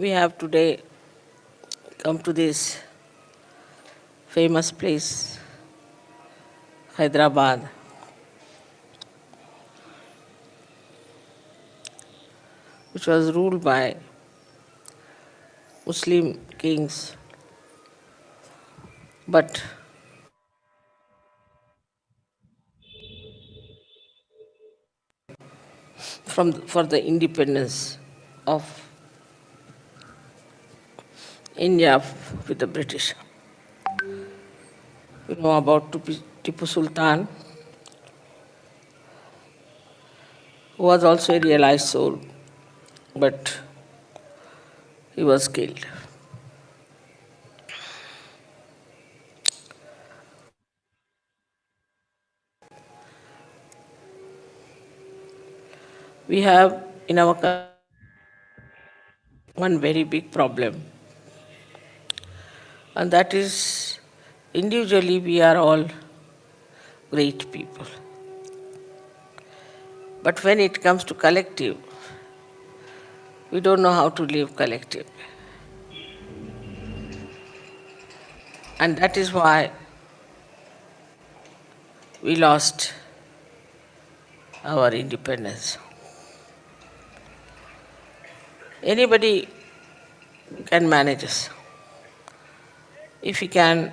We have today come to this famous place, Hyderabad, which was ruled by Muslim kings, but for the independence of India with the British. You know about Tipu Sultan, who was also a realized soul, but he was killed. We have in our country one very big problem, and that is individually we are all great people. But when it comes to collective, we don't know how to live collective. And that is why we lost our independence. Anybody can manage us. If we can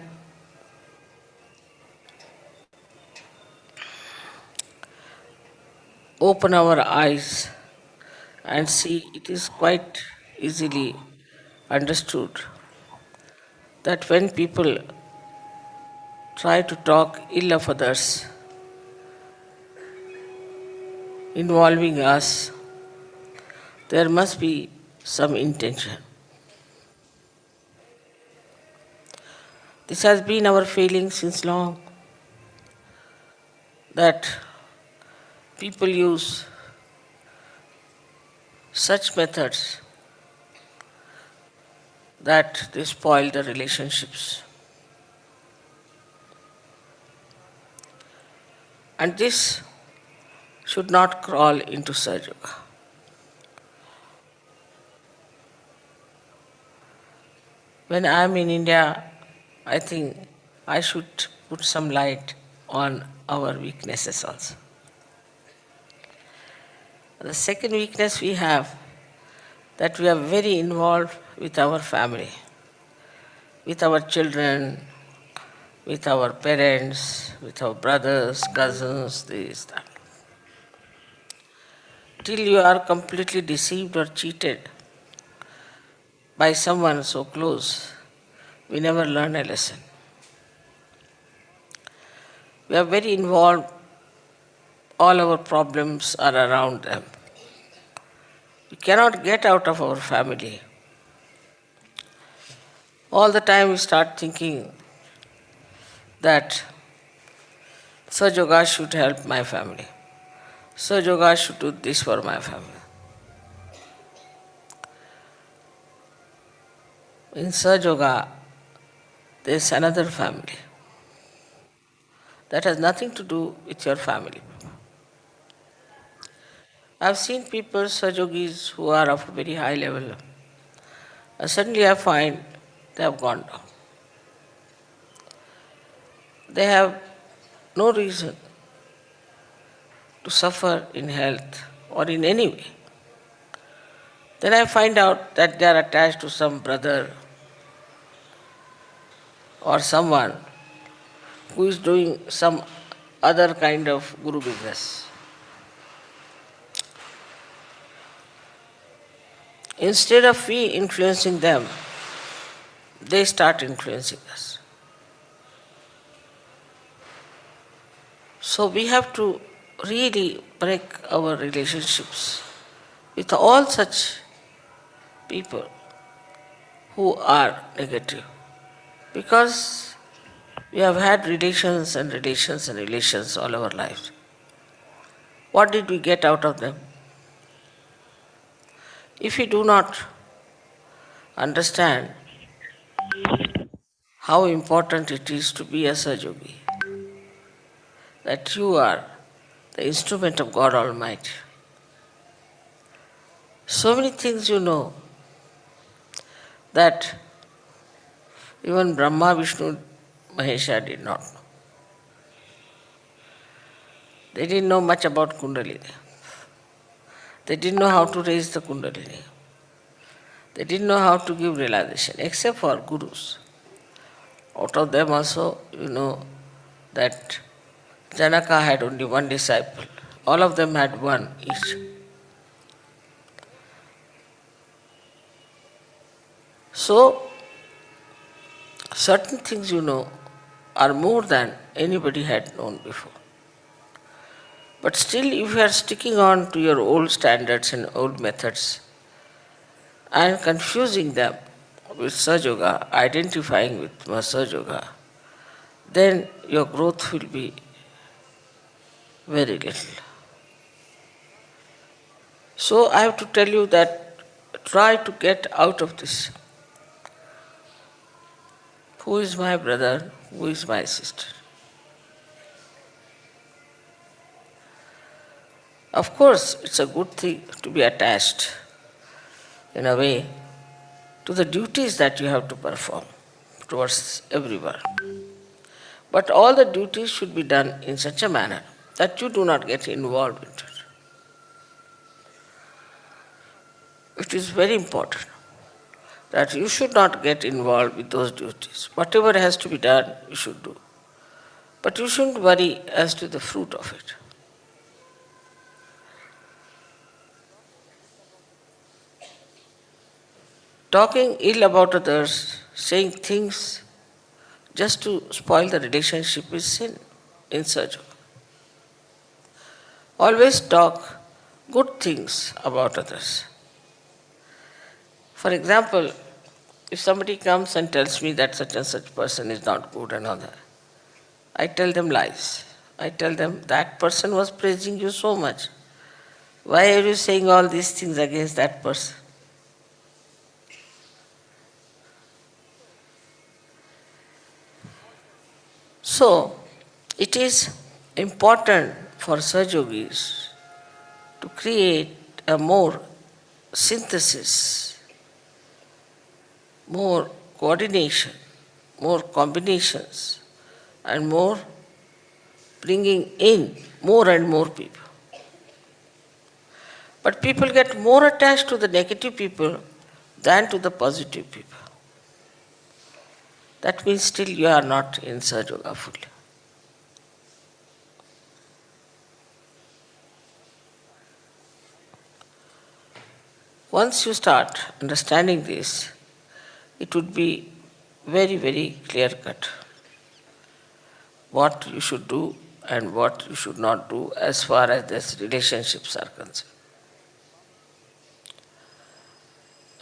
open our eyes and see, it is quite easily understood that when people try to talk ill of others, involving us, there must be some intention. This has been our feeling since long, that people use such methods that they spoil the relationships. And this should not crawl into Sahajayoga. When I am in India, I think I should put some light on our weaknesses also. The second weakness we have, that we are very involved with our family, with our children, with our parents, with our brothers, cousins, this, that. Till you are completely deceived or cheated by someone so close, we never learn a lesson. We are very involved, all our problems are around them. We cannot get out of our family. All the time we start thinking that Sahajayoga should help my family. Sahajayoga should do this for my family. In Sahajayoga, there is another family. That has nothing to do with your family. I've seen people, Sahajogis, who are of a very high level, and suddenly I find they have gone down. They have no reason to suffer in health or in any way. Then I find out that they are attached to some brother or someone who is doing some other kind of guru business. Instead of we influencing them, they start influencing us. So we have to really break our relationships with all such people who are negative. Because we have had relations and relations and relations all our lives. What did we get out of them? If we do not understand how important it is to be a Sahajayogi, that you are the instrument of God Almighty. So many things you know, that even Brahma, Vishnu, Mahesha did not know. They didn't know much about Kundalini. They didn't know how to raise the Kundalini. They didn't know how to give realization, except for gurus. Out of them also, you know that Janaka had only one disciple. All of them had one each. So, certain things, are more than anybody had known before. But still, if you are sticking on to your old standards and old methods and confusing them with Sahajayoga, identifying with Sahajayoga, then your growth will be very little. So I have to tell you that try to get out of this. Who is my brother? Who is my sister? Of course, it's a good thing to be attached, in a way, to the duties that you have to perform towards everyone. But all the duties should be done in such a manner that you do not get involved in it. It is very important that you should not get involved with those duties. Whatever has to be done, you should do. But you shouldn't worry as to the fruit of it. Talking ill about others, saying things just to spoil the relationship is sin in Sahajayoga. Always talk good things about others. For example, if somebody comes and tells me that such and such person is not good and all that, I tell them lies. I tell them that person was praising you so much. Why are you saying all these things against that person? So, it is important for Sahajogis to create a more synthesis, more coordination, more combinations, and more bringing in more and more people. But people get more attached to the negative people than to the positive people. That means still you are not in Sahajayoga fully. Once you start understanding this, it would be very, very clear cut what you should do and what you should not do as far as these relationships are concerned.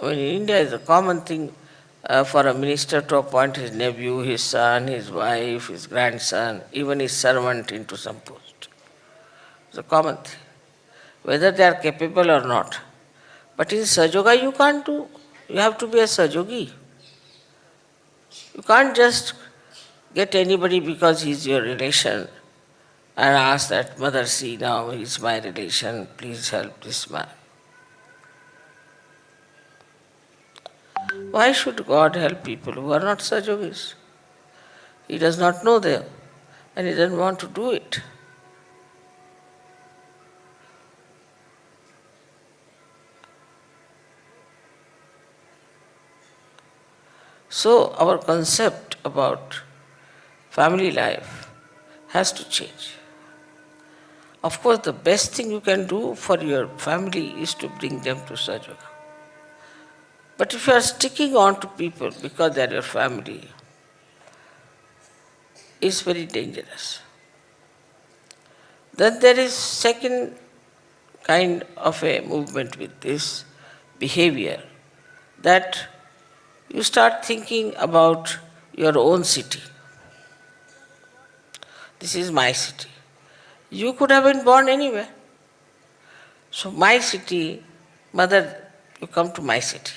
I mean, in India, it's a common thing for a minister to appoint his nephew, his son, his wife, his grandson, even his servant into some post. It's a common thing, whether they are capable or not. But in Sahajayoga, you can't do. You have to be a Sahajogi. You can't just get anybody because he's your relation and ask that, Mother, see now, he's my relation, please help this man. Why should God help people who are not Sahajogis? He does not know them and he doesn't want to do it. So our concept about family life has to change. Of course, the best thing you can do for your family is to bring them to Sahajayoga. But if you are sticking on to people because they are your family, it's very dangerous. Then there is second kind of a movement with this behavior, that you start thinking about your own city. This is my city. You could have been born anywhere. So my city, mother, you come to my city.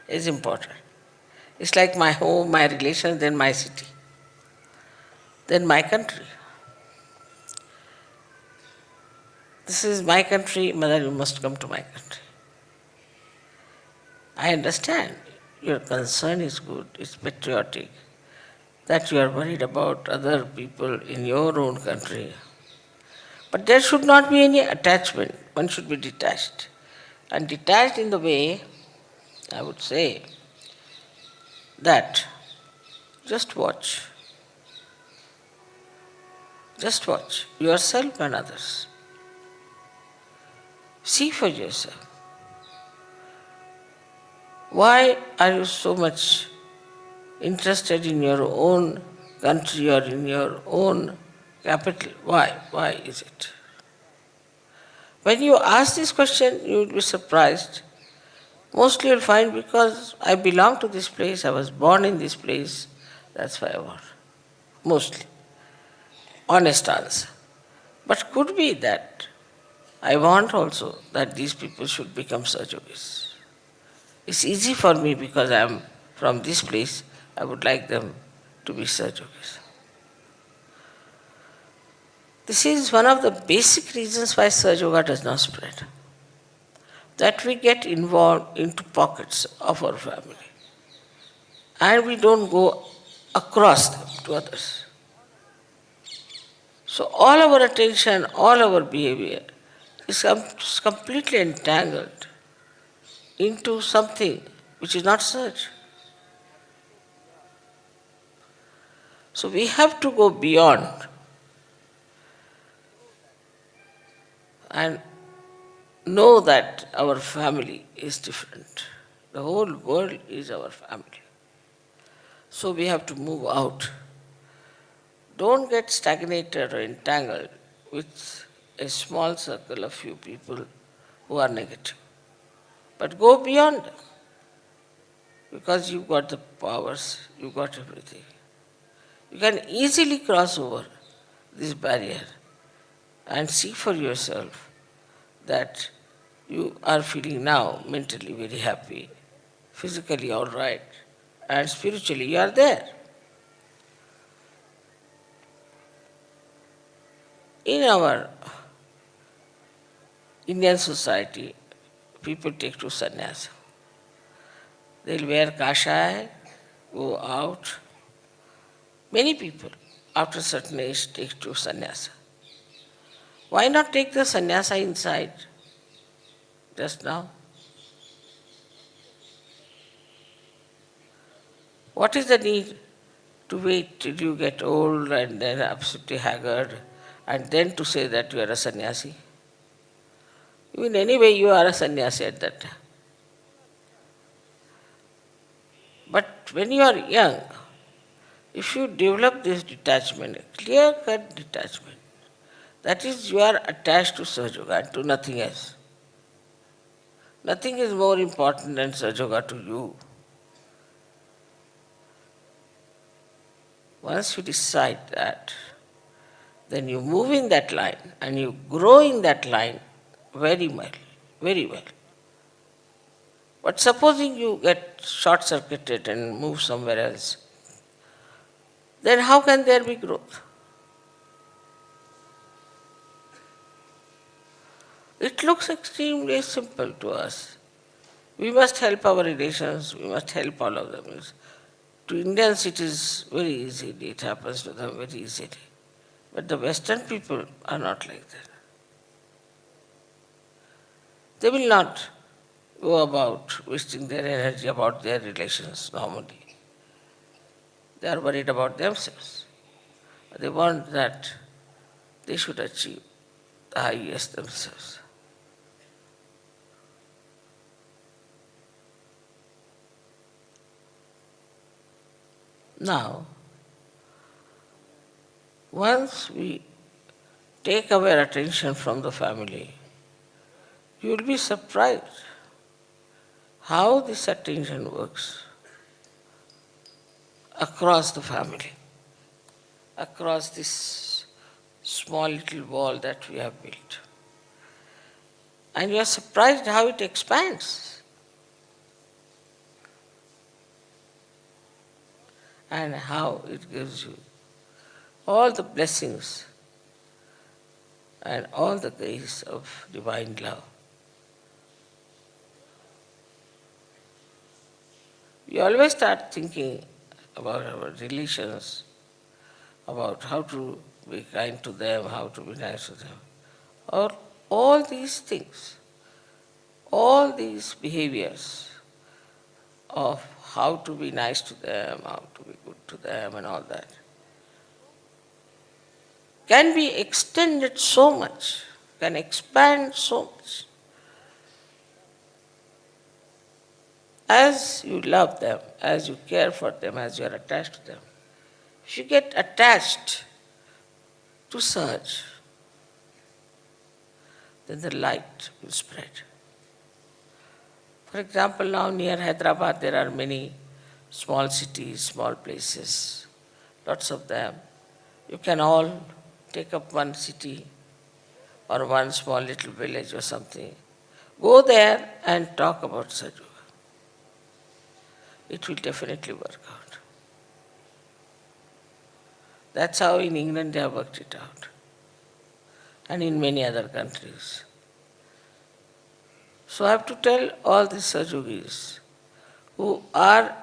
Is important. It's like my home, my relations, then my city, then my country. This is my country, mother, you must come to my country. I understand your concern is good, it's patriotic, that you are worried about other people in your own country. But there should not be any attachment. One should be detached. And detached in the way, I would say, that just watch. Just watch yourself and others. See for yourself. Why are you so much interested in your own country or in your own capital? Why? Why is it? When you ask this question, you will be surprised. Mostly you'll find because I belong to this place, I was born in this place, that's why I want. Mostly. Honest answer. But could be that I want also that these people should become Sahajogis. It's easy for me because I am from this place, I would like them to be Sahajogis. This is one of the basic reasons why Sahajayoga does not spread. That we get involved into pockets of our family and we don't go across them to others. So all our attention, all our behavior is completely entangled into something which is not such. So we have to go beyond and know that our family is different. The whole world is our family. So we have to move out. Don't get stagnated or entangled with a small circle of few people who are negative. But go beyond them. Because you've got the powers, you've got everything. You can easily cross over this barrier and see for yourself that you are feeling now mentally very happy, physically all right, and spiritually you are there. In our Indian society, people take to sannyasa. They'll wear kashaya, go out. Many people, after a certain age, take to sannyasa. Why not take the sannyasa inside, just now? What is the need to wait till you get old and then absolutely haggard and then to say that you are a sannyasi? In any way, you are a sannyasi at that time. But when you are young, if you develop this detachment, clear-cut detachment, that is, you are attached to Sahajayoga and to nothing else. Nothing is more important than Sahajayoga to you. Once you decide that, then you move in that line and you grow in that line very well, very well. But supposing you get short-circuited and move somewhere else, then how can there be growth? It looks extremely simple to us. We must help our relations, we must help all of them. To Indians it is very easy, it happens to them very easily. But the Western people are not like that. They will not go about wasting their energy about their relations normally. They are worried about themselves. They want that they should achieve the highest themselves. Now, once we take our attention from the family, you will be surprised how this attention works across the family, across this small little wall that we have built. And you are surprised how it expands. And how it gives you all the blessings and all the grace of divine love. We always start thinking about our relations, about how to be kind to them, how to be nice to them. Or all these things, all these behaviors of how to be nice to them, how to be good to them and all that, can be extended so much, can expand so much. As you love them, as you care for them, as you are attached to them, if you get attached to Sahaj, then the light will spread. For example, now near Hyderabad there are many small cities, small places, lots of them. You can all take up one city or one small little village or something. Go there and talk about Sahajayoga. It will definitely work out. That's how in England they have worked it out, and in many other countries. So I have to tell all these Sahajogis who are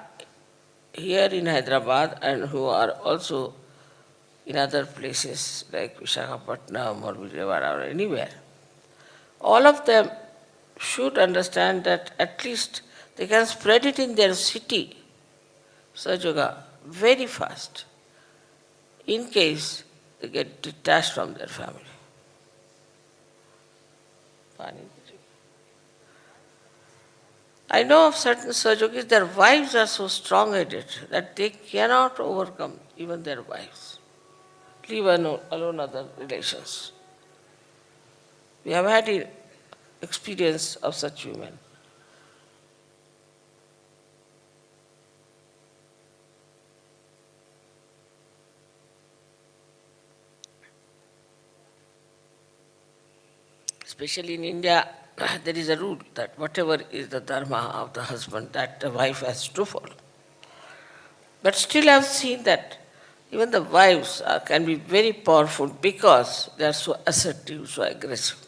here in Hyderabad and who are also in other places like Visakhapatnam or Vijayawada or anywhere, all of them should understand that at least they can spread it in their city, Sahajayoga, very fast, in case they get detached from their family. I know of certain Sahajogis, their wives are so strong-headed that they cannot overcome even their wives, leave alone other relations. We have had experience of such women. Especially in India, there is a rule that whatever is the dharma of the husband, that the wife has to follow. But still I have seen that even the wives can be very powerful because they are so assertive, so aggressive.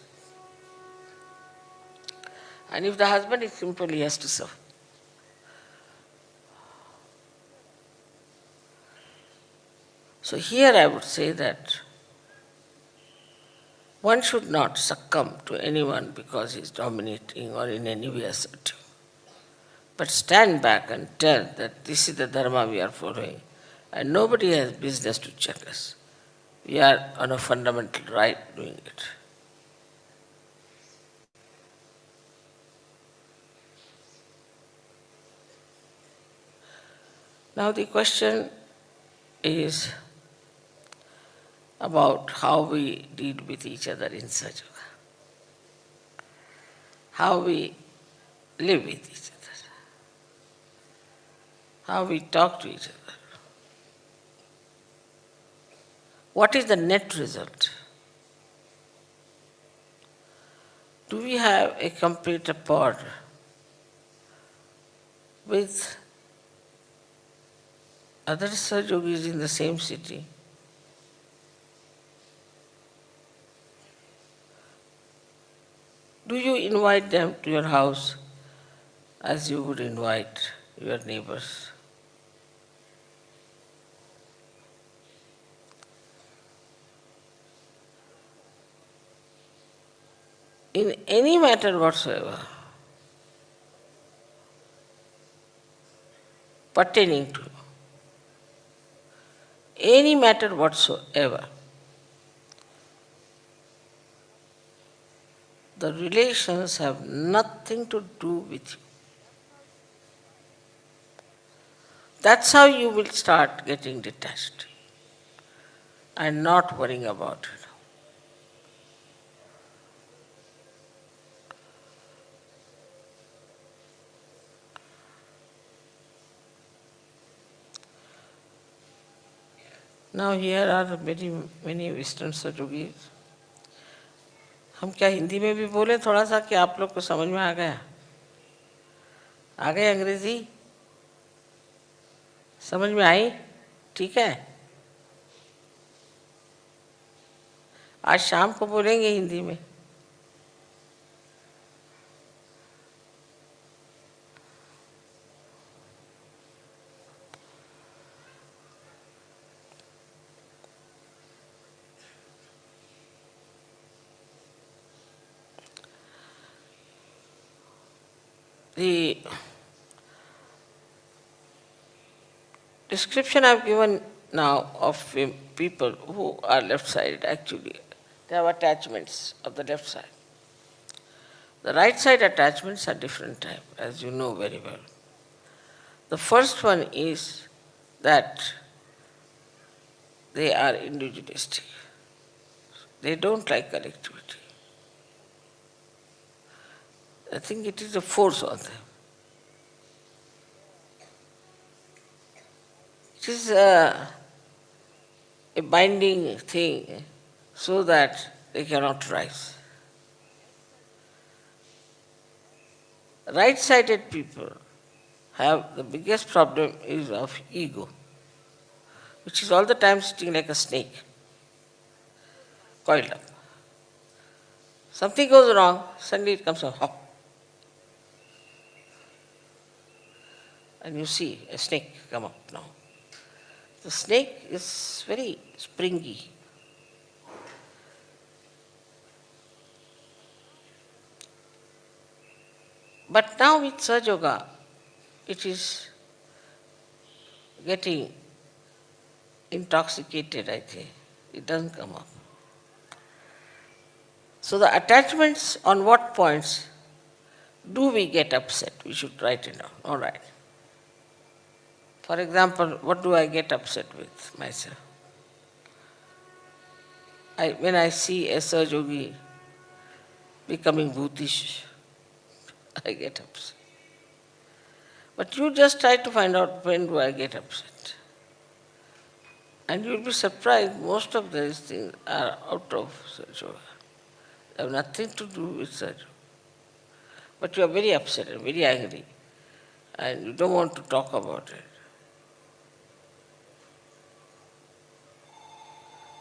And if the husband is simple, he has to suffer. So here I would say that one should not succumb to anyone because he is dominating or in any way assertive, but stand back and tell that this is the dharma we are following and nobody has business to check us. We are on a fundamental right doing it. Now the question is about how we deal with each other in Sahajayoga, how we live with each other, how we talk to each other. What is the net result? Do we have a complete rapport with other Sahajogis in the same city? Do you invite them to your house as you would invite your neighbors? In any matter whatsoever pertaining to any matter whatsoever, the relations have nothing to do with you. That's how you will start getting detached and not worrying about it. Now here are many Western Sahajogis. हम क्या हिंदी में भी बोले थोड़ा सा कि आप लोग को समझ में आ गया? आ गए अंग्रेजी? समझ में आई? ठीक है? आज शाम को बोलेंगे हिंदी में. The description I've given now of people who are left-sided, actually, they have attachments of the left side. The right side attachments are different type, as you know very well. The first one is that they are individualistic. They don't like collectivity. I think it is a force on them. It is a binding thing so that they cannot rise. Right-sided people have the biggest problem is of ego, which is all the time sitting like a snake, coiled up. Something goes wrong, suddenly it comes up, hop. And you see a snake come up now. The snake is very springy. But now with Sahajayoga, it is getting intoxicated, I think. It doesn't come up. So the attachments, on what points do we get upset? We should write it down. All right. For example, what do I get upset with myself? When I see a Sahajayogi becoming bhutish, I get upset. But you just try to find out when do I get upset. And you'll be surprised, most of these things are out of Sahajayoga. They have nothing to do with Sahajayoga. But you are very upset and very angry, and you don't want to talk about it.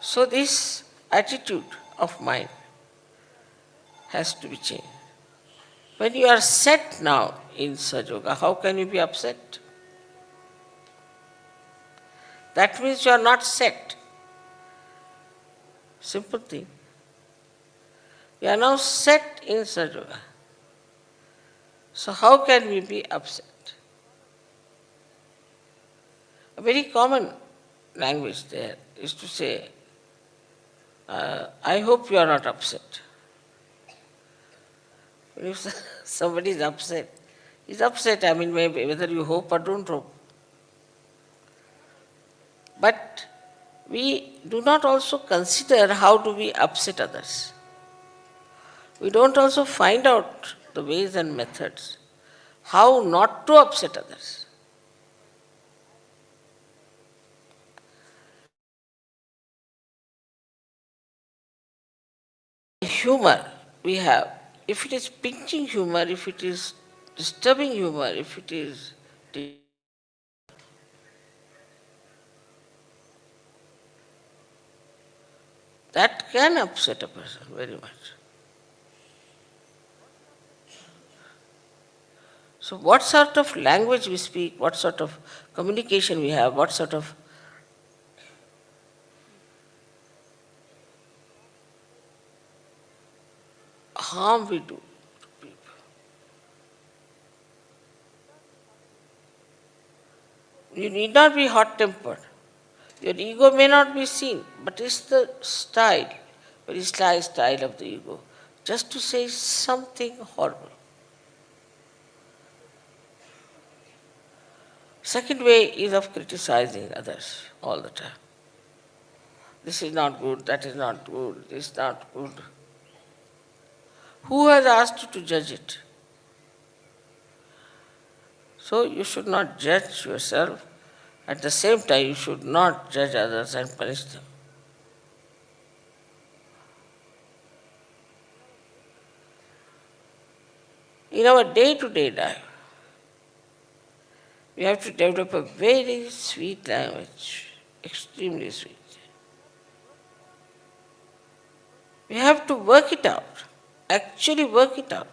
So this attitude of mind has to be changed. When you are set now in Sahajayoga, how can you be upset? That means you are not set. Simple thing. We are now set in Sahajayoga. So how can we be upset? A very common language there is to say, I hope you are not upset. If somebody is upset, he's upset, I mean, maybe whether you hope or don't hope. But we do not also consider how do we upset others. We don't also find out the ways and methods how not to upset others. Humor we have, if it is pinching humor, if it is disturbing humor, if it is that can upset a person very much. So what sort of language we speak, what sort of communication we have, what sort of harm we do to people. You need not be hot-tempered. Your ego may not be seen, but it's the style, very sly style of the ego, just to say something horrible. Second way is of criticizing others all the time. This is not good, that is not good, this is not good. Who has asked you to judge it? So you should not judge yourself. At the same time, you should not judge others and punish them. In our day-to-day life, we have to develop a very sweet language, extremely sweet. We have to work it out, actually work it out.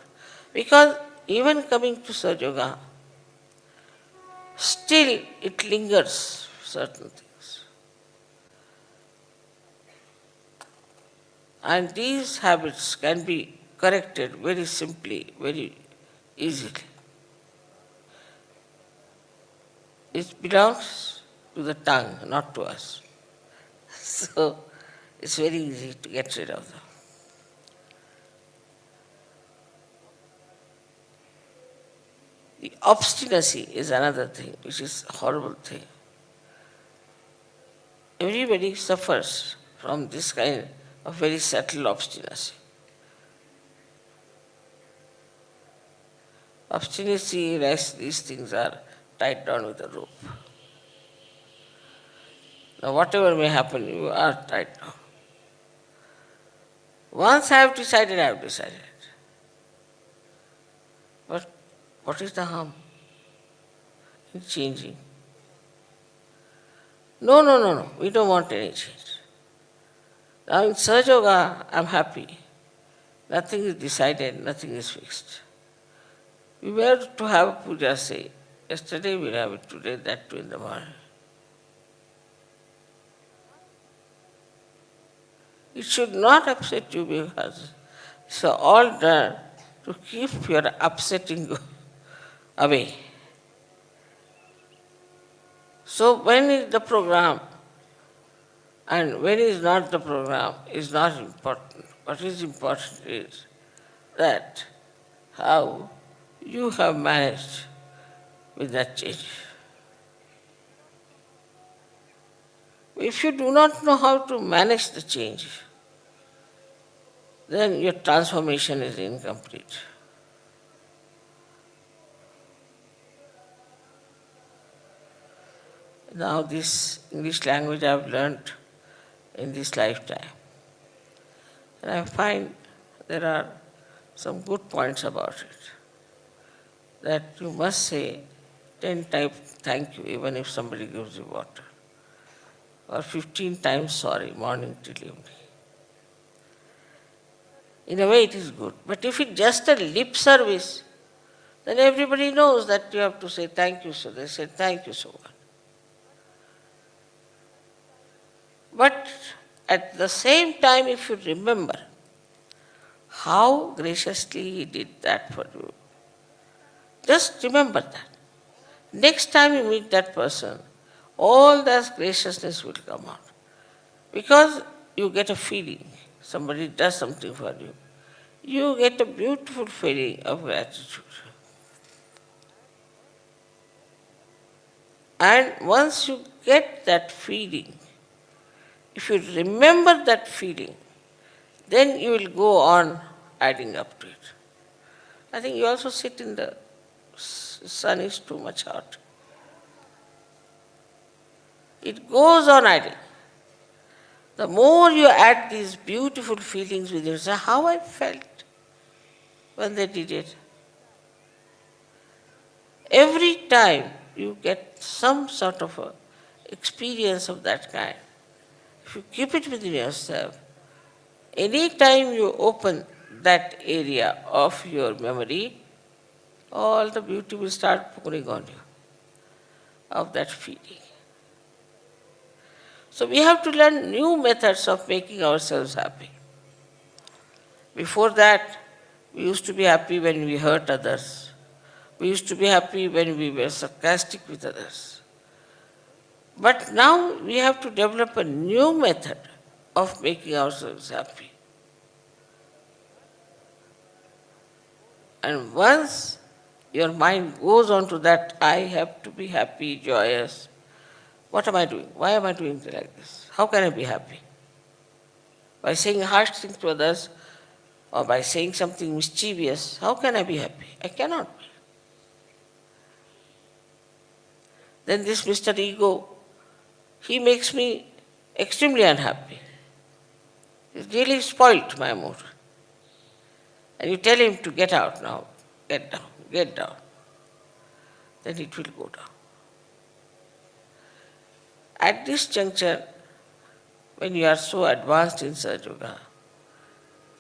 Because even coming to Sahajayoga, still it lingers certain things. And these habits can be corrected very simply, very easily. it belongs to the tongue, not to us. So it's very easy to get rid of them. The obstinacy is another thing, which is a horrible thing. Everybody suffers from this kind of very subtle obstinacy. Obstinacy, rest, these things are tied down with a rope. Now, whatever may happen, you are tied down. Once I have decided, I have decided. But what is the harm in changing? No, no, no, no, we don't want any change. Now in Sahajayoga, I'm happy. Nothing is decided, nothing is fixed. We were to have a puja, say, yesterday we'll have it today, that too in the morning. It should not upset you because it's all done to keep your upsetting away. So when is the program and when is not the program is not important. What is important is that how you have managed with that change. If you do not know how to manage the change, then your transformation is incomplete. Now this English language I have learnt in this lifetime. And I find there are some good points about it. That you must say 10 times thank you even if somebody gives you water. Or 15 times sorry, morning till evening. In a way it is good. But if it's just a lip service, then everybody knows that you have to say thank you, so they say thank you so much. But at the same time, if you remember how graciously he did that for you, just remember that. Next time you meet that person, all that graciousness will come out. Because you get a feeling, somebody does something for you, you get a beautiful feeling of gratitude. And once you get that feeling, if you remember that feeling, then you will go on adding up to it. I think you also sit in the sun is too much hot. It goes on adding. The more you add these beautiful feelings with yourself, how I felt when they did it. Every time you get some sort of a experience of that kind, if you keep it within yourself, any time you open that area of your memory, all the beauty will start pouring on you of that feeling. So we have to learn new methods of making ourselves happy. Before that, we used to be happy when we hurt others. We used to be happy when we were sarcastic with others. But now we have to develop a new method of making ourselves happy. And once your mind goes on to that, I have to be happy, joyous. What am I doing? Why am I doing like this? How can I be happy? By saying harsh things to others or by saying something mischievous, how can I be happy? I cannot be. Then this Mr. Ego, he makes me extremely unhappy. He's really spoilt my mood. And you tell him to get out now, get down, get down. Then it will go down. At this juncture, when you are so advanced in Sahajayoga,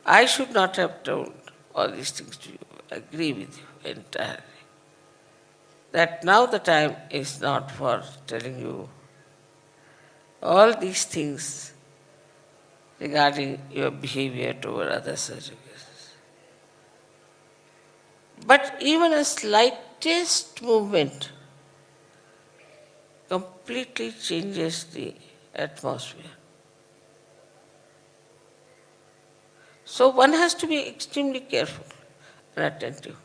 I should not have told all these things to you. I agree with you entirely. That now the time is not for telling you all these things regarding your behavior toward other Sahajayogas. But even a slightest movement completely changes the atmosphere. So one has to be extremely careful and attentive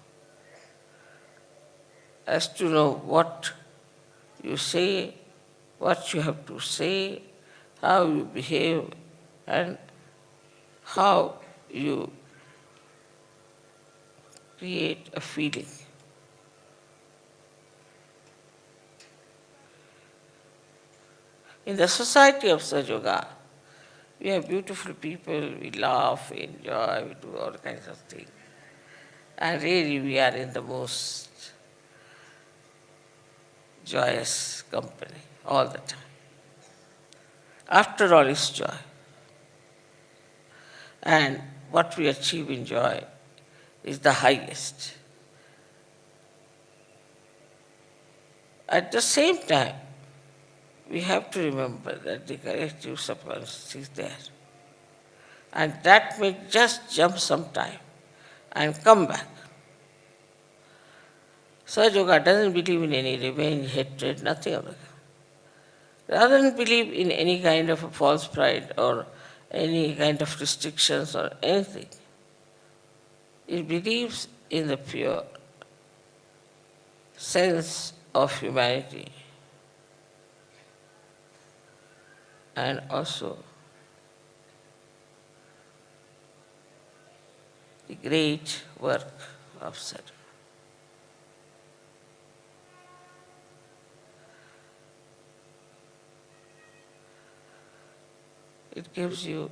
as to know what you say, what you have to say, how you behave, and how you create a feeling. In the society of Sahajayoga, we have beautiful people, we laugh, we enjoy, we do all kinds of things. And really we are in the most joyous company all the time. After all is joy. And what we achieve in joy is the highest. At the same time, we have to remember that the corrective subconscious is there. And that may just jump some time and come back. Sahaja doesn't believe in any revenge, hatred, nothing of that. Rather than believe in any kind of a false pride or any kind of restrictions or anything. It believes in the pure sense of humanity and also the great work of sadhana. It gives you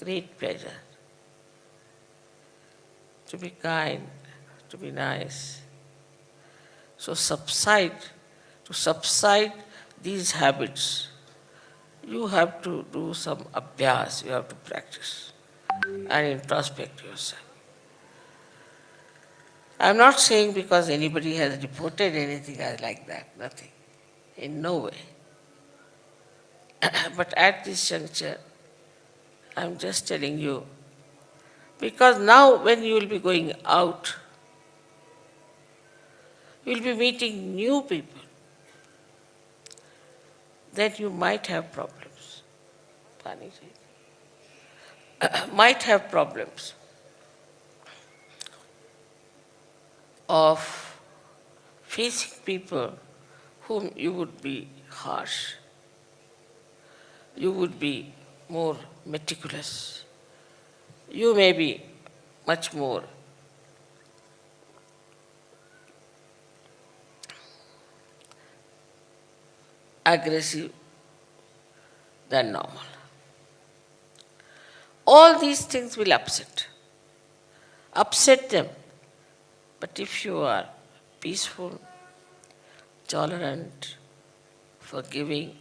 great pleasure to be kind, to be nice. So to subside these habits, you have to do some abhyas, you have to practice and introspect yourself. I'm not saying because anybody has reported anything like that, nothing, in no way. But at this juncture, I'm just telling you, because now when you will be going out, you will be meeting new people, then you might have problems. Might have problems of facing people whom you would be harsh, you would be more meticulous, you may be much more aggressive than normal. All these things will upset them. But if you are peaceful, tolerant, forgiving,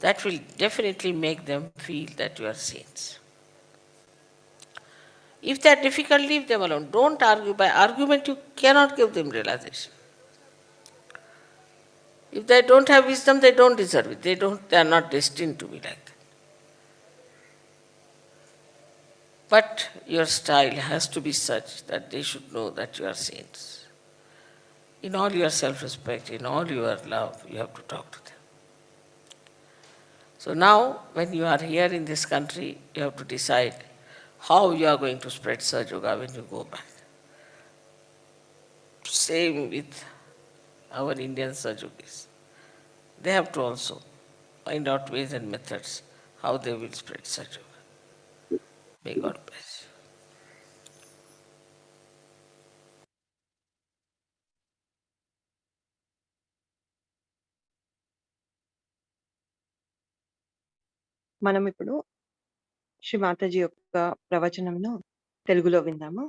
that will definitely make them feel that you are saints. If they are difficult, leave them alone. Don't argue. By argument, you cannot give them realization. If they don't have wisdom, they don't deserve it. They are not destined to be like that. But your style has to be such that they should know that you are saints. In all your self-respect, in all your love, you have to talk to them. So now, when you are here in this country, you have to decide how you are going to spread Sahaja when you go back. Same with our Indian Sahajogis. They have to also find out ways and methods how they will spread Sahaja. May God bless you. మనం ఇప్పుడు శ్రీమాతాజీ యొక్క ప్రవచనంను తెలుగులో విందాము.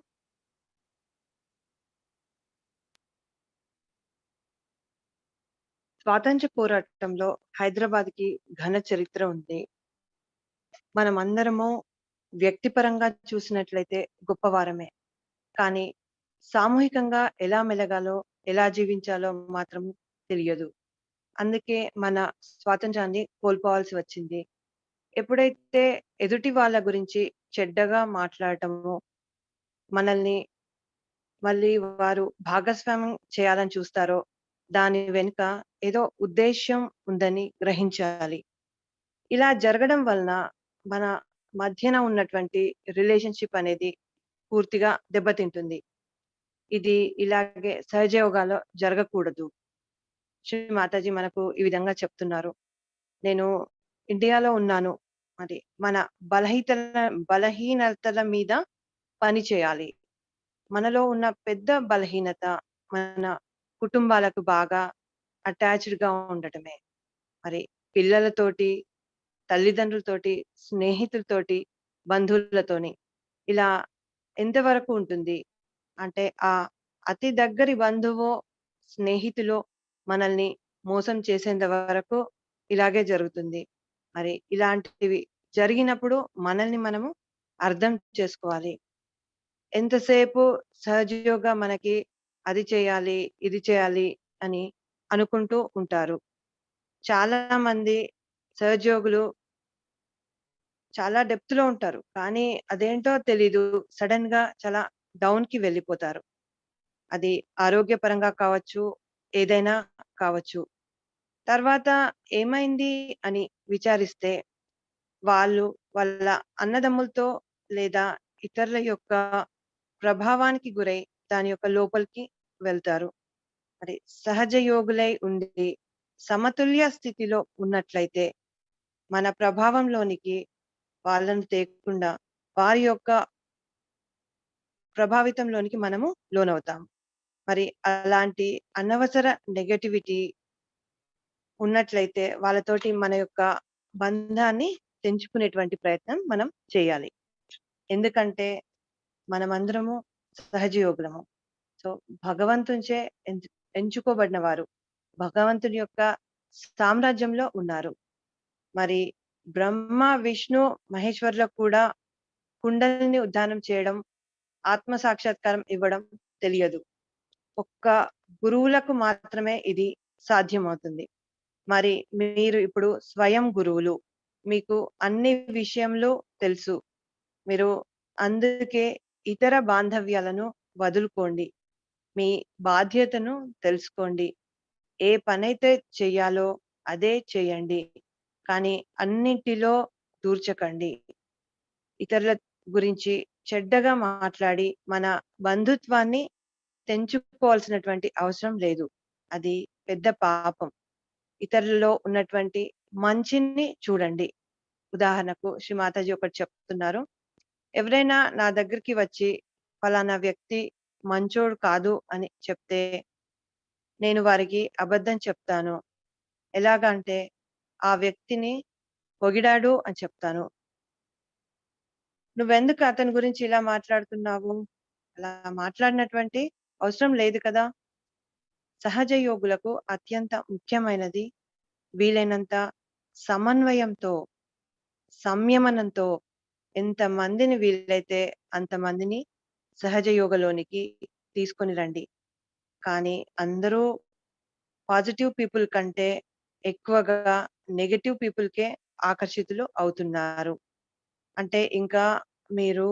స్వాతంత్ర్య పోరాటంలో హైదరాబాద్‌కి ఘన చరిత్ర ఉంది. మనమందరము వ్యక్తిపరంగా చూసినట్లయితే గొప్పవారమే. కానీ సామూహికంగా ఎలా మెలగాలో, ఎలా జీవించాలో మాత్రం తెలియదు. అందుకే మన స్వాతంత్ర్యాన్ని కోల్పోవాల్సి వచ్చింది. ఎప్పుడైతే ఎదుటి వాళ్ళ గురించి చెడ్డగా మాట్లాడటమో, మనల్ని మళ్ళీ వారు భాగస్వామ్యం చేయాలని చూస్తారో, దాని వెనుక ఏదో ఉద్దేశ్యం ఉందని గ్రహించాలి. ఇలా జరగడం వలన మన మధ్యన ఉన్నటువంటి రిలేషన్‌షిప్ అనేది పూర్తిగా దెబ్బతింటుంది. ఇది ఇలాగే సహజయోగాలో జరగకూడదు. శ్రీ మాతాజీ మనకు ఈ విధంగా చెప్తున్నారు. నేను ఇండియాలో ఉన్నాను. మరి మన బలహీనతల మీద పని చేయాలి. మనలో ఉన్న పెద్ద బలహీనత మన కుటుంబాలకు బాగా అటాచ్డ్‌గా ఉండటమే. మరి పిల్లలతోటి, తల్లిదండ్రులతోటి, స్నేహితులతోటి, బంధువులతోని ఇలా ఎంతవరకు ఉంటుంది? అంటే అతి దగ్గరి బంధువో, స్నేహితులో మనల్ని మోసం చేసేంత వరకు ఇలాగే జరుగుతుంది. మరి ఇలాంటివి జరిగినప్పుడు మనల్ని మనము అర్థం చేసుకోవాలి. ఎంతసేపు సహజయోగా మనకి అది చేయాలి, ఇది చేయాలి అని అనుకుంటూ ఉంటారు. చాలా మంది సహజయోగులు చాలా డెప్త్‌లో ఉంటారు. కానీ అదేంటో తెలీదు. సడెన్‌గా చాలా డౌన్‌కి వెళ్ళిపోతారు. అది ఆరోగ్యపరంగా కావచ్చు, ఏదైనా కావచ్చు. తర్వాత ఏమైంది అని విచారిస్తే, వాళ్ళు వాళ్ళ అన్నదమ్ములతో లేదా ఇతరుల యొక్క ప్రభావానికి గురై దాని యొక్క లోపలికి వెళ్తారు. మరి సహజ యోగులై ఉండి సమతుల్య స్థితిలో ఉన్నట్లయితే మన ప్రభావంలోనికి వాళ్ళను తేకుండా వారి యొక్క ప్రభావితంలోనికి మనము లోనవుతాం. మరి అలాంటి అనవసర నెగటివిటీ ఉన్నట్లయితే వాళ్ళతోటి మన యొక్క బంధాన్ని తెంచుకునేటువంటి ప్రయత్నం మనం చేయాలి. ఎందుకంటే మనమందరము సహజయోగులము. సో, భగవంతునిచే ఎంచుకోబడిన వారు. భగవంతుని యొక్క సామ్రాజ్యంలో ఉన్నారు. మరి బ్రహ్మ, విష్ణు, మహేశ్వరులకు కూడా కుండలిని ఉద్ధానం చేయడం, ఆత్మ సాక్షాత్కారం ఇవ్వడం తెలియదు. ఒక్క గురువులకు మాత్రమే ఇది సాధ్యమవుతుంది. మరి మీరు ఇప్పుడు స్వయం గురువులు. మీకు అన్ని విషయంలో తెలుసు. మీరు అందుకే ఇతర బాంధవ్యాలను వదులుకోండి. మీ బాధ్యతను తెలుసుకోండి. ఏ పనైతే చెయ్యాలో అదే చేయండి. కానీ అన్నింటిలో దూర్చకండి. ఇతరుల గురించి చెడ్డగా మాట్లాడి మన బంధుత్వాన్ని తెంచుకోవాల్సినటువంటి అవసరం లేదు. అది పెద్ద పాపం. ఇతరులలో ఉన్నటువంటి మంచిని చూడండి. ఉదాహరణకు శ్రీ మాతాజీ ఒకటి చెప్తున్నారు. ఎవరైనా నా దగ్గరికి వచ్చి ఫలానా వ్యక్తి మంచోడు కాదు అని చెప్తే నేను వారికి అబద్ధం చెప్తాను. ఎలాగంటే ఆ వ్యక్తిని పొగిడాడు అని చెప్తాను. నువ్వెందుకు అతని గురించి ఇలా మాట్లాడుతున్నావు? అలా మాట్లాడినటువంటి అవసరం లేదు కదా! సహజ యోగులకు అత్యంత ముఖ్యమైనది వీలైనంత సమన్వయంతో, సంయమనంతో ఎంతమందిని వీలైతే అంతమందిని సహజ యోగలోనికి తీసుకొని రండి. కానీ అందరూ పాజిటివ్ పీపుల్ కంటే ఎక్కువగా నెగెటివ్ పీపుల్‌కే ఆకర్షితులు అవుతున్నారు. అంటే ఇంకా మీరు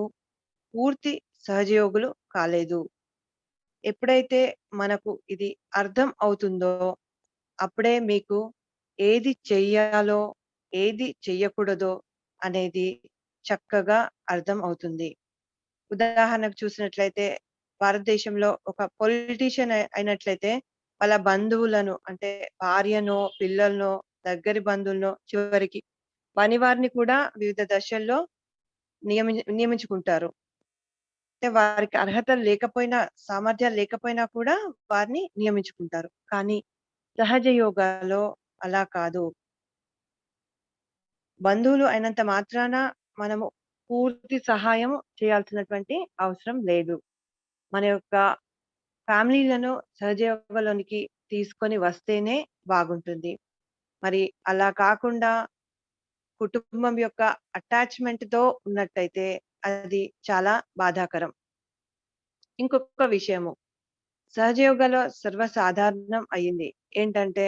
పూర్తి సహజయోగులు కాలేదు. ఎప్పుడైతే మనకు ఇది అర్థం అవుతుందో, అప్పుడే మీకు ఏది చెయ్యాలో, ఏది చెయ్యకూడదో అనేది చక్కగా అర్థం అవుతుంది. ఉదాహరణకు చూసినట్లయితే భారతదేశంలో ఒక పొలిటీషియన్ అయినట్లయితే వాళ్ళ బంధువులను అంటే భార్యనో, పిల్లలనో, దగ్గరి బంధువులనో చివరికి పనివారిని కూడా వివిధ దశల్లో నియమించుకుంటారు. అంటే వారికి అర్హతలు లేకపోయినా, సామర్థ్యాలు లేకపోయినా కూడా వారిని నియమించుకుంటారు. కానీ సహజ యోగాలో అలా కాదు. బంధువులు అయినంత మాత్రాన మనము పూర్తి సహాయం చేయాల్సినటువంటి అవసరం లేదు. మన యొక్క ఫ్యామిలీలను సహజయోగంలోనికి తీసుకొని వస్తేనే బాగుంటుంది. మరి అలా కాకుండా కుటుంబం యొక్క అటాచ్‌మెంట్‌తో ఉన్నట్టయితే అది చాలా బాధాకరం. ఇంకొక విషయము సహజయోగాలో సర్వసాధారణం అయింది. ఏంటంటే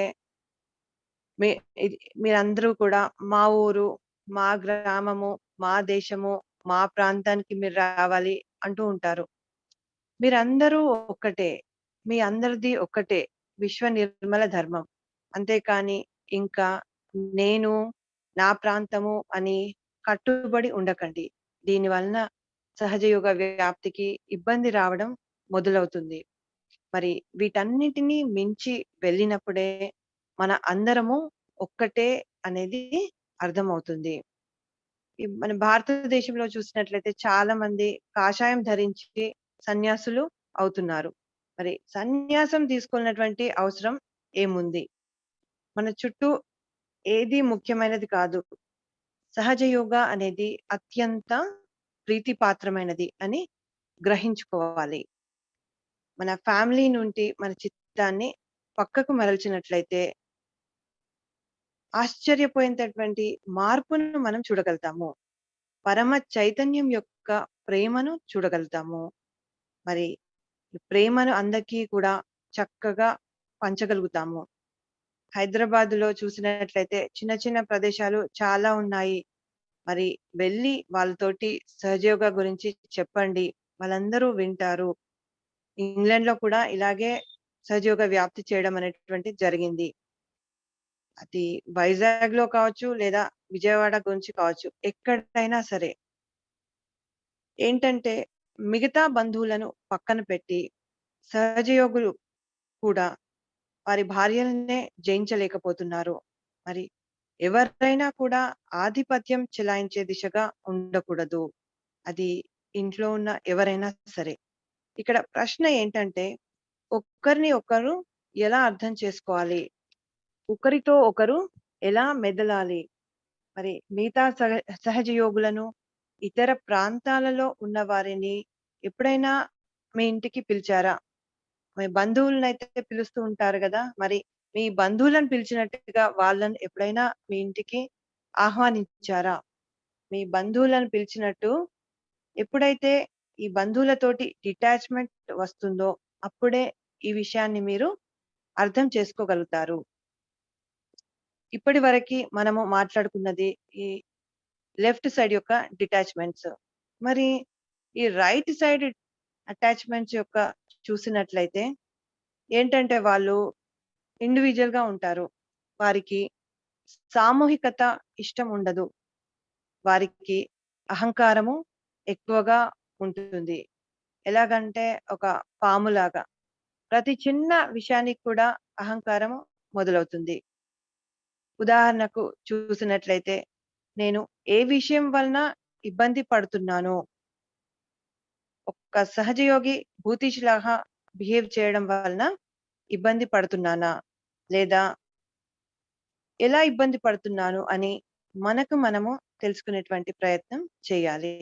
మీ ఇది మీరందరూ కూడా మా ఊరు, మా గ్రామము, మా దేశము, మా ప్రాంతానికి మీరు రావాలి అంటూ ఉంటారు. మీరందరూ ఒక్కటే. మీ అందరిది ఒక్కటే. విశ్వ నిర్మల ధర్మం. అంతేకాని ఇంకా నేను, నా ప్రాంతము అని కట్టుబడి ఉండకండి. దీని వలన సహజయోగ వ్యాప్తికి ఇబ్బంది రావడం మొదలవుతుంది. మరి వీటన్నిటిని మించి వెళ్ళినప్పుడే మన అందరము ఒక్కటే అనేది అర్థమవుతుంది. మన భారతదేశంలో చూసినట్లయితే చాలా మంది కాషాయం ధరించి సన్యాసులు అవుతున్నారు. మరి సన్యాసం తీసుకున్నటువంటి అవసరం ఏముంది? మన చుట్టూ ఏది ముఖ్యమైనది కాదు. సహజ యోగా అనేది అత్యంత ప్రీతిపాత్రమైనది అని గ్రహించుకోవాలి. మన ఫ్యామిలీ నుండి మన చిత్తాన్ని పక్కకు మరల్చినట్లయితే ఆశ్చర్యపోయేటటువంటి మార్పును మనం చూడగలుగుతాము. పరమ చైతన్యం యొక్క ప్రేమను చూడగలుగుతాము. మరి ఈ ప్రేమను అందరికీ కూడా చక్కగా పంచగలుగుతాము. హైదరాబాద్‌లో చూసినట్లయితే చిన్న చిన్న ప్రదేశాలు చాలా ఉన్నాయి. మరి వెళ్ళి వాళ్ళతోటి సహజయోగ గురించి చెప్పండి. వాళ్ళందరూ వింటారు. ఇంగ్లాండ్‌లో కూడా ఇలాగే సహజయోగ వ్యాప్తి చేయడం అనేటువంటిది జరిగింది. అది వైజాగ్‌లో కావచ్చు, లేదా విజయవాడ గురించి కావచ్చు. ఎక్కడైనా సరే. ఏంటంటే మిగతా బంధువులను పక్కన పెట్టి సహజయోగులు కూడా వారి భార్యలనే జయించలేకపోతున్నారు. మరి ఎవరైనా కూడా ఆధిపత్యం చెలాయించే దిశగా ఉండకూడదు. అది ఇంట్లో ఉన్న ఎవరైనా సరే. ఇక్కడ ప్రశ్న ఏంటంటే ఒకరిని ఒకరు ఎలా అర్థం చేసుకోవాలి? ఒకరితో ఒకరు ఎలా మెదలాలి? మరి మిగతా సహజ యోగులను ఇతర ప్రాంతాలలో ఉన్న వారిని ఎప్పుడైనా మీ ఇంటికి పిలిచారా? మీ బంధువులనైతే పిలుస్తూ ఉంటారు గదా! మరి మీ బంధువులను పిలిచినట్టుగా వాళ్ళని ఎప్పుడైనా మీ ఇంటికి ఆహ్వానించారా? మీ బంధువులను పిలిచినట్టు ఎప్పుడైతే ఈ బంధువులతోటి డిటాచ్‌మెంట్ వస్తుందో, అప్పుడే ఈ విషయాన్ని మీరు అర్థం చేసుకోగలుగుతారు. ఇప్పటివరకి మనము మాట్లాడుకున్నది ఈ లెఫ్ట్ సైడ్ యొక్క డిటాచ్‌మెంట్స్. మరి ఈ రైట్ సైడ్ అటాచ్‌మెంట్స్ యొక్క చూసినట్లయితే ఏంటంటే వాళ్ళు ఇండివిడ్యువల్‌గా ఉంటారు. వారికి సామూహికత ఇష్టం ఉండదు. వారికి అహంకారము ఎక్కువగా ఉంటుంది. ఎలాగంటే ఒక పాములాగా. ప్రతి చిన్న విషయానికి కూడా అహంకారం మొదలవుతుంది. ఉదాహరణకు చూసినట్లయితే నేను ఏ విషయం వలన ఇబ్బంది పడుతున్నానో, ఒక సహజయోగి భూతిష్లాగా బిహేవ్ చేయడం వలన ఇబ్బంది పడుతున్నానా? లేదా ఎలా ఇబ్బంది పడుతున్నాను అని మనకు మనము తెలుసుకునేటువంటి ప్రయత్నం చేయాలి.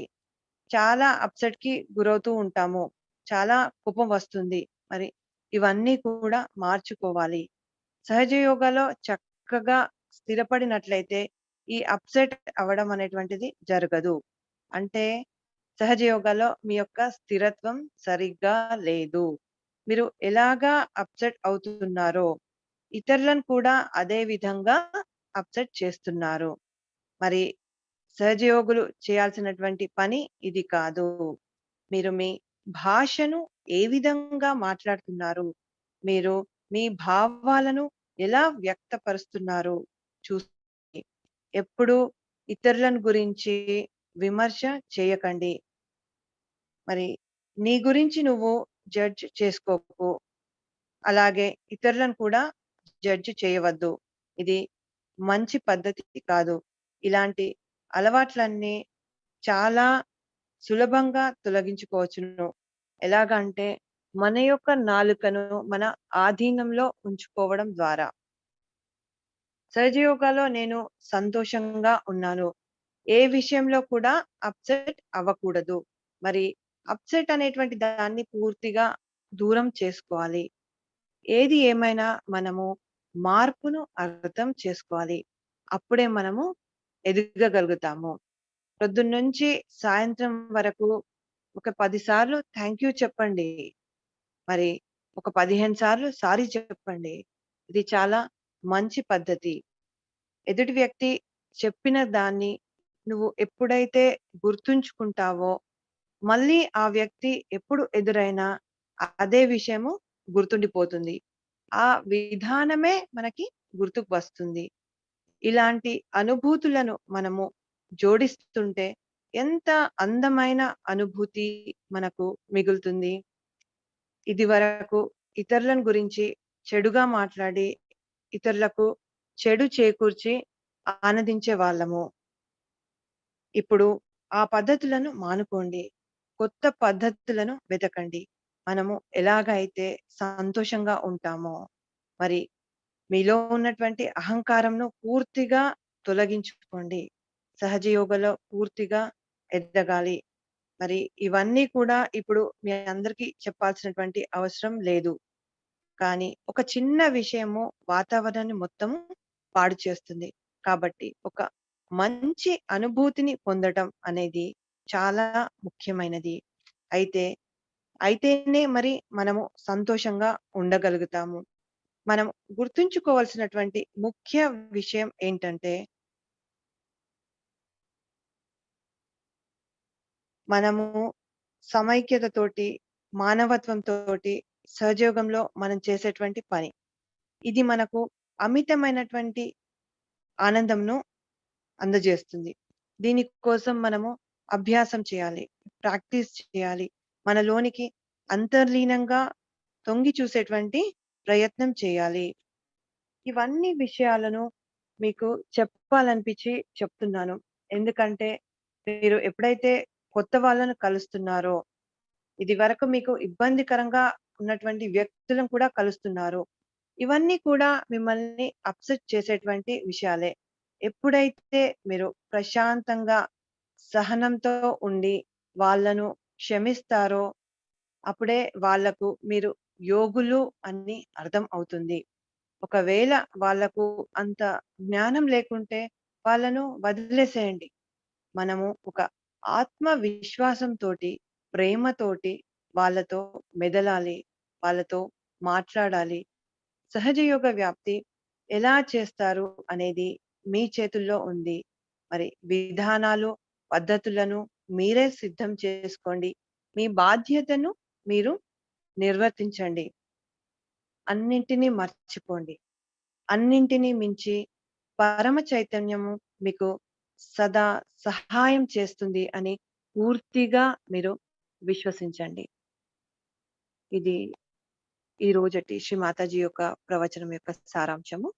చాలా అప్‌సెట్‌కి గురవుతూ ఉంటాము. చాలా కోపం వస్తుంది. మరి ఇవన్నీ కూడా మార్చుకోవాలి. సహజ యోగాలో చక్కగా స్థిరపడినట్లయితే ఈ అప్‌సెట్ అవ్వడం అనేటువంటిది జరగదు. అంటే సహజ యోగాలో మీ యొక్క స్థిరత్వం సరిగ్గా లేదు. మీరు ఎలాగా అప్‌సెట్ అవుతున్నారో ఇతరులను కూడా అదే విధంగా అప్‌సెట్ చేస్తున్నారు. మరి సహజయోగులు చేయాల్సినటువంటి పని ఇది కాదు. మీరు మీ భాషను ఏ విధంగా మాట్లాడుతున్నారు? మీరు మీ భావాలను ఎలా వ్యక్తపరుస్తున్నారు? చూసుకోండి. ఎప్పుడూ ఇతరులను గురించి విమర్శ చేయకండి. మరి నీ గురించి నువ్వు జడ్జ్ చేసుకోకు. అలాగే ఇతరులను కూడా జడ్జ్ చేయవద్దు. ఇది మంచి పద్ధతి కాదు. ఇలాంటి అలవాట్లన్నీ చాలా సులభంగా తొలగించుకోవచ్చును. ఎలాగంటే మన యొక్క నాలుకను మన ఆధీనంలో ఉంచుకోవడం ద్వారా. సహజయోగాలో నేను సంతోషంగా ఉన్నాను. ఏ విషయంలో కూడా అప్‌సెట్ అవ్వకూడదు. మరి అప్‌సెట్ అనేటువంటి దాన్ని పూర్తిగా దూరం చేసుకోవాలి. ఏది ఏమైనా మనము మార్పును అర్థం చేసుకోవాలి. అప్పుడే మనము ఎదగగలుగుతాము. పొద్దున్నుంచి సాయంత్రం వరకు ఒక 10 సార్లు థాంక్ యూ చెప్పండి. మరి ఒక 15 సార్లు సారీ చెప్పండి. ఇది చాలా మంచి పద్ధతి. ఎదుటి వ్యక్తి చెప్పిన దాన్ని నువ్వు ఎప్పుడైతే గుర్తుంచుకుంటావో, మళ్ళీ ఆ వ్యక్తి ఎప్పుడు ఎదురైనా అదే విషయము గుర్తుండిపోతుంది. ఆ విధానమే మనకి గుర్తుకు వస్తుంది. ఇలాంటి అనుభూతులను మనము జోడిస్తుంటే ఎంత అందమైన అనుభూతి మనకు మిగులుతుంది. ఇదివరకు ఇతరులను గురించి చెడుగా మాట్లాడి, ఇతరులకు చెడు చేకూర్చి ఆనందించే వాళ్ళము. ఇప్పుడు ఆ పద్ధతులను మానుకోండి. కొత్త పద్ధతులను వెతకండి. మనము ఎలాగైతే సంతోషంగా ఉంటామో, మరి మీలో ఉన్నటువంటి అహంకారంను పూర్తిగా తొలగించుకోండి. సహజయోగలో పూర్తిగా ఎదగాలి. మరి ఇవన్నీ కూడా ఇప్పుడు మీ అందరికీ చెప్పాల్సినటువంటి అవసరం లేదు. కానీ ఒక చిన్న విషయము వాతావరణాన్ని మొత్తం పాడు చేస్తుంది. కాబట్టి ఒక మంచి అనుభూతిని పొందటం అనేది చాలా ముఖ్యమైనది. అయితే అయితేనే మరి మనము సంతోషంగా ఉండగలుగుతాము. మనం గుర్తుంచుకోవాల్సినటువంటి ముఖ్య విషయం ఏంటంటే, మనము సమైక్యతతోటి, మానవత్వంతోటి సహజయోగంలో మనం చేసేటువంటి పని. ఇది మనకు అమితమైనటువంటి ఆనందంను అందజేస్తుంది. దీని కోసం మనము అభ్యాసం చేయాలి. ప్రాక్టీస్ చేయాలి. మనలోనికి అంతర్లీనంగా తొంగి చూసేటువంటి ప్రయత్నం చేయాలి. ఇవన్నీ విషయాలను మీకు చెప్పాలనిపించి చెప్తున్నాను. ఎందుకంటే మీరు ఎప్పుడైతే కొత్త వాళ్ళను కలుస్తున్నారో, ఇదివరకు మీకు ఇబ్బందికరంగా ఉన్నటువంటి వ్యక్తులను కూడా కలుస్తున్నారు. ఇవన్నీ కూడా మిమ్మల్ని అప్సెట్ చేసేటువంటి విషయాలే. ఎప్పుడైతే మీరు ప్రశాంతంగా, సహనంతో ఉండి వాళ్ళను క్షమిస్తారో, అప్పుడే వాళ్ళకు మీరు యోగులు అని అర్థం అవుతుంది. ఒకవేళ వాళ్ళకు అంత జ్ఞానం లేకుంటే వాళ్ళను వదిలేసేయండి. మనము ఒక ఆత్మ విశ్వాసంతోటి, ప్రేమతోటి వాళ్ళతో మెదలాలి. వాళ్ళతో మాట్లాడాలి. సహజయోగ వ్యాప్తి ఎలా చేస్తారు అనేది మీ చేతుల్లో ఉంది. మరి విధానాలు, పద్ధతులను మీరే సిద్ధం చేసుకోండి. మీ బాధ్యతను మీరు నిర్వర్తించండి. అన్నింటినీ మర్చిపోండి. అన్నింటినీ మించి పరమ చైతన్యము మీకు సదా సహాయం చేస్తుంది అని పూర్తిగా మీరు విశ్వసించండి. ఇది ఈ రోజటి శ్రీ మాతాజీ యొక్క ప్రవచనం యొక్క సారాంశము.